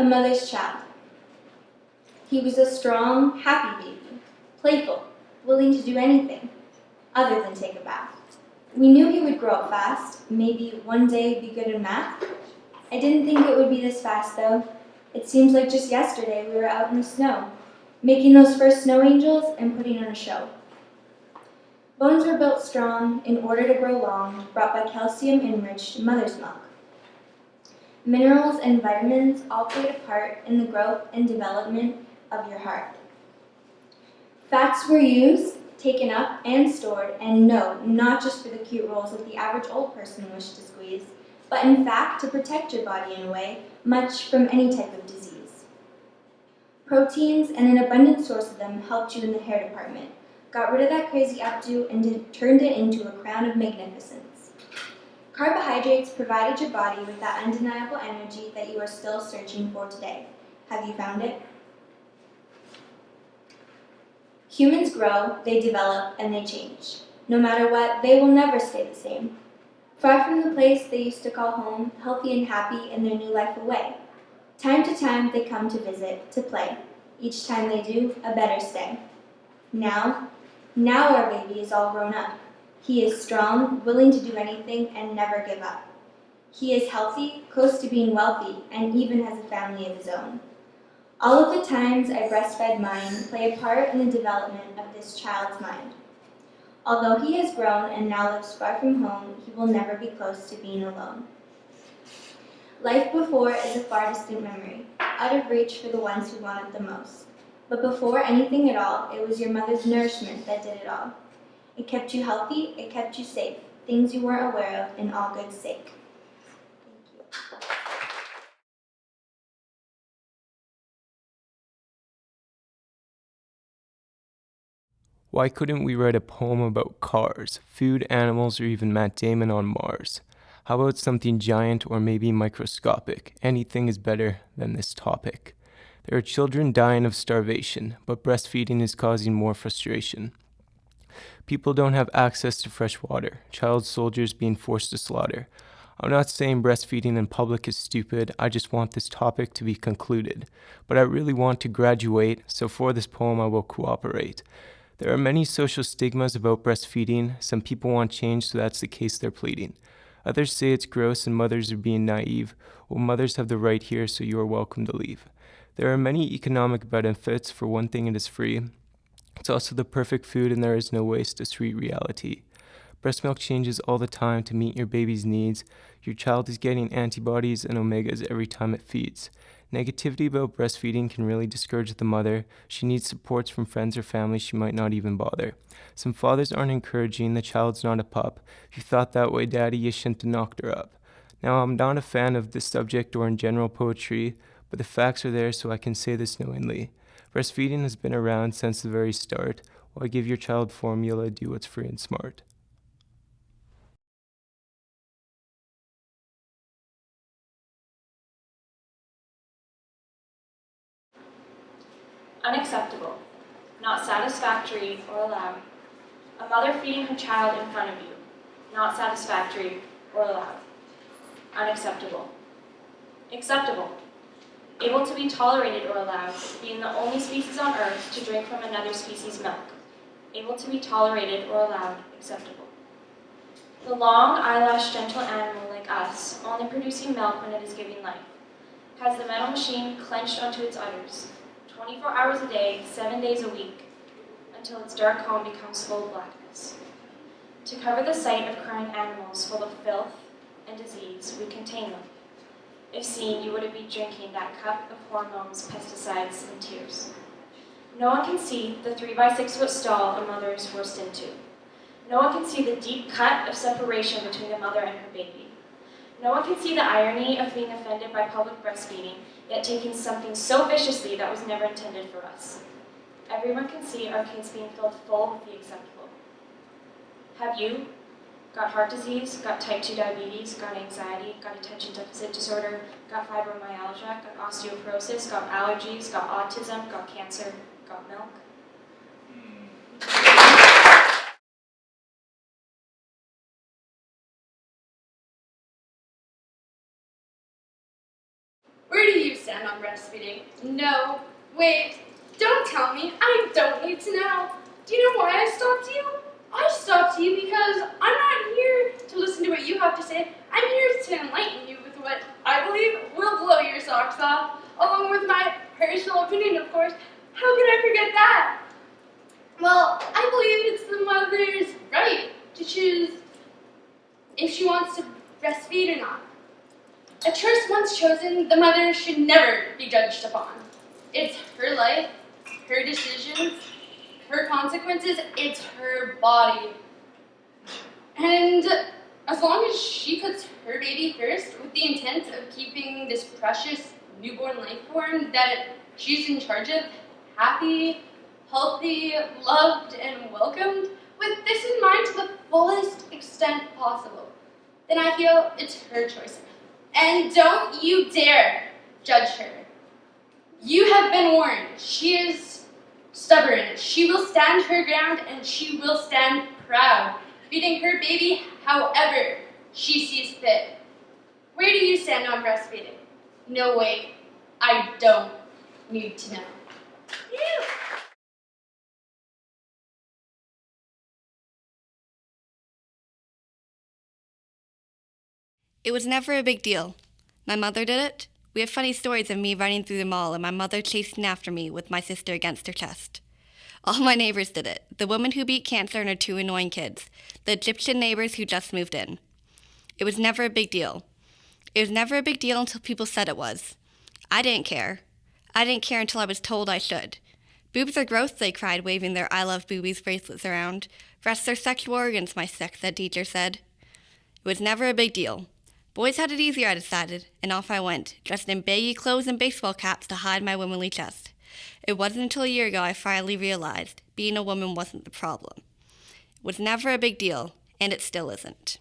A mother's child. He was a strong, happy baby, playful, willing to do anything other than take a bath. We knew he would grow up fast, maybe one day be good in math. I didn't think it would be this fast though. It seems like just yesterday we were out in the snow, making those first snow angels and putting on a show. Bones were built strong in order to grow long, brought by calcium-enriched mother's milk. Minerals and vitamins all played a part in the growth and development of your heart. Fats were used, taken up, and stored, and no, not just for the cute rolls that the average old person wished to squeeze, but in fact to protect your body in a way, much from any type of disease. Proteins and an abundant source of them helped you in the hair department, got rid of that crazy updo, and turned it into a crown of magnificence. Carbohydrates provided your body with that undeniable energy that you are still searching for today. Have you found it? Humans grow, they develop, and they change. No matter what, they will never stay the same. Far from the place they used to call home, healthy and happy in their new life away. Time to time they come to visit, to play. Each time they do, a better stay. Now our baby is all grown up. He is strong, willing to do anything, and never give up. He is healthy, close to being wealthy, and even has a family of his own. All of the times I breastfed mine play a part in the development of this child's mind. Although he has grown and now lives far from home, he will never be close to being alone. Life before is a far distant memory, out of reach for the ones who want it the most. But before anything at all, it was your mother's nourishment that did it all. It kept you healthy, it kept you safe, things you weren't aware of in all good sake. Thank you. Why couldn't we write a poem about cars, food, animals, or even Matt Damon on Mars? How about something giant or maybe microscopic? Anything is better than this topic. There are children dying of starvation, but breastfeeding is causing more frustration. People don't have access to fresh water, child soldiers being forced to slaughter. I'm not saying breastfeeding in public is stupid, I just want this topic to be concluded. But I really want to graduate, so for this poem I will cooperate. There are many social stigmas about breastfeeding. Some people want change, so that's the case they're pleading. Others say it's gross and mothers are being naive. Well, mothers have the right here, so you are welcome to leave. There are many economic benefits. For one thing, it is free. It's also the perfect food and there is no waste, a sweet reality. Breast milk changes all the time to meet your baby's needs. Your child is getting antibodies and omegas every time it feeds. Negativity about breastfeeding can really discourage the mother. She needs supports from friends or family, she might not even bother. Some fathers aren't encouraging, the child's not a pup. If you thought that way, daddy, you shouldn't have knocked her up. Now, I'm not a fan of this subject or in general poetry, but the facts are there so I can say this knowingly. Breastfeeding has been around since the very start. Why give your child formula, do what's free and smart. Unacceptable, not satisfactory or allowed. A mother feeding her child in front of you, not satisfactory or allowed. Unacceptable. Acceptable, able to be tolerated or allowed, being the only species on Earth to drink from another species' milk. Able to be tolerated or allowed, acceptable. The long, eyelashed, gentle animal like us, only producing milk when it is giving life, has the metal machine clenched onto its udders, 24 hours a day, 7 days a week, until its dark home becomes full of blackness. To cover the sight of crying animals full of filth and disease, we contain them. If seen, you wouldn't be drinking that cup of hormones, pesticides, and tears. No one can see the 3-by-6 foot stall a mother is forced into. No one can see the deep cut of separation between the mother and her baby. No one can see the irony of being offended by public breastfeeding, yet taking something so viciously that was never intended for us. Everyone can see our kids being filled full with the acceptable. Have you got heart disease, got type 2 diabetes, got anxiety, got attention deficit disorder, got fibromyalgia, got osteoporosis, got allergies, got autism, got cancer, got milk? Where do you stand? stand on breastfeeding. No. Wait, don't tell me. I don't need to know. Do you know why I stopped you? I stopped you because I'm not here to listen to what you have to say. I'm here to enlighten you with what I believe will blow your socks off, along with my personal opinion, of course. How could I forget that? Well, I believe it's the mother's right to choose if she wants to breastfeed or not. A choice once chosen, the mother should never be judged upon. It's her life, her decisions, her consequences, it's her body. And as long as she puts her baby first with the intent of keeping this precious newborn life form that she's in charge of happy, healthy, loved, and welcomed, with this in mind to the fullest extent possible, then I feel it's her choice. And don't you dare judge her. You have been warned. She is stubborn. She will stand her ground, and she will stand proud, feeding her baby however she sees fit. Where do you stand on breastfeeding? No, wait, I don't need to know. Phew. It was never a big deal. My mother did it. We have funny stories of me running through the mall and my mother chasing after me with my sister against her chest. All my neighbors did it. The woman who beat cancer and her 2 annoying kids. The Egyptian neighbors who just moved in. It was never a big deal. It was never a big deal until people said it was. I didn't care. I didn't care until I was told I should. Boobs are gross, they cried, waving their I love boobies bracelets around. Breasts are sexual organs, my sex ed teacher said. It was never a big deal. Boys had it easier, I decided, and off I went, dressed in baggy clothes and baseball caps to hide my womanly chest. It wasn't until a year ago I finally realized being a woman wasn't the problem. It was never a big deal, and it still isn't.